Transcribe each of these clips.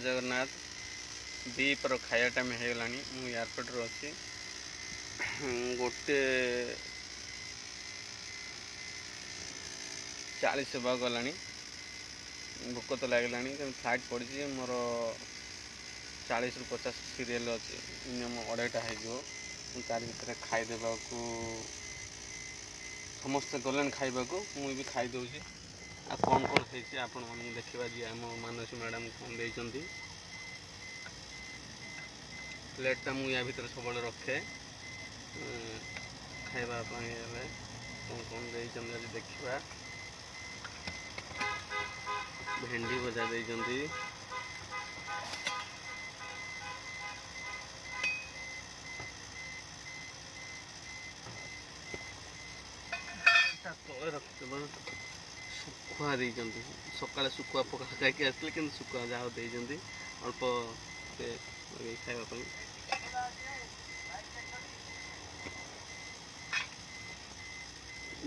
जगन्नाथ दीपर खाया टाइम हो गला मु एयरपोर्ट अच्छी गोटे 40 होगा गला भोक तो लगला फ्लाइट पड़ी मोर 40 ରୁ 50 सीरियल अच्छी मिनिमम 2:30 हो तार भर खाईदेवा समस्ते गले खाइबा मुझे खाईदे आ कौन कौन है आपण मैंने देखा जी आम मानसी मैडम कौन देती प्लेटा मुझे या भर सब रखे खावाई कौन कौन देती देखा भेंडी भजा देती तले रखिदेव शुखुआ देती सका शुखुआ पका खाई आसते कि शुखुआ जहाँ देती अल्प खावाई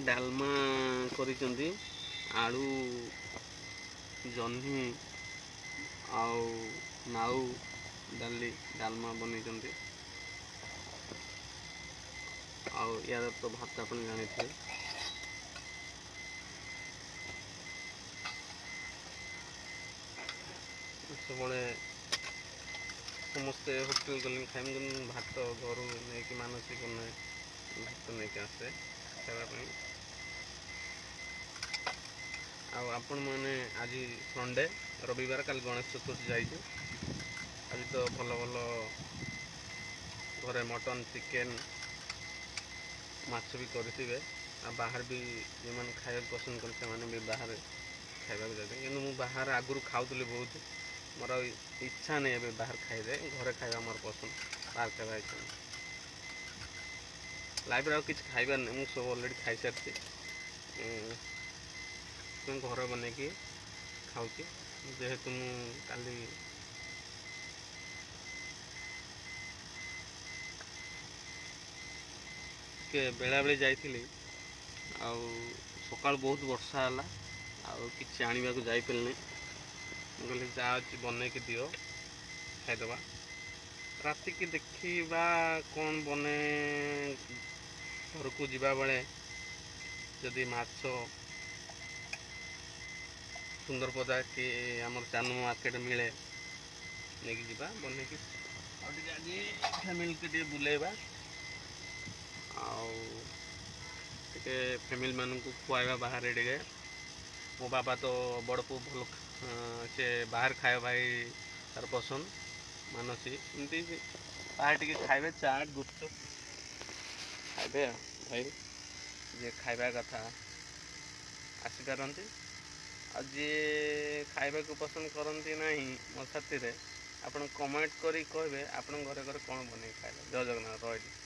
डालमा करिसेंती आलू जह्नी आउ नाउ डाली डालमा बनई आउ यार तो भात अपन जानी थे सब समस्ते होटेल गले खाइम भात घर नहीं मानसिक भात नहीं आसे खावाई आपण मैंने आज संडे रविवार कल गणेश चतुर्थी जाइए आज तो भल भल घरे मटन चिकेन माछ भी करेंगे बाहर भी जो मैंने खाया पसंद कर भी बाहर खावा जाते कि बाहर आगुरी खाऊली बहुत मोर इच्छा नहीं है बाहर खाइदे घरे खावा मोर पसंद बाहर खावा इच्छा लाइफ कि खाइबार नहीं मुझे सब अलरेडी खाई सारी घर बन खाऊँ जेहेतु काली के बेला बेले जाइली सकाल बहुत वर्षा है कि आने को जापरिनी कहली जहाँ अच्छी बन के दियो खाईदे राति की देखा कौन बने घर को जीवा बेले जदि माछ सुंदरपदा कि आम चांदमा मार्केट मिले नहीं जीवा बन आज फैमिली के बुलेवा टे फैमिली मान को खुआवा बाहर टे मो बाबा तो बड़ पु भल से बाहर खाए भाई तार पसंद मानसी एमती बाहर टे खाए चाट गुपचुप खाए भाई जे खाइबा कथा आसीपारती जी खाइबा को पसंद करती ना मो साथी आप कमेंट करी कहे आप घर घर कौन बन खाइले जय जगन्नाथ रही।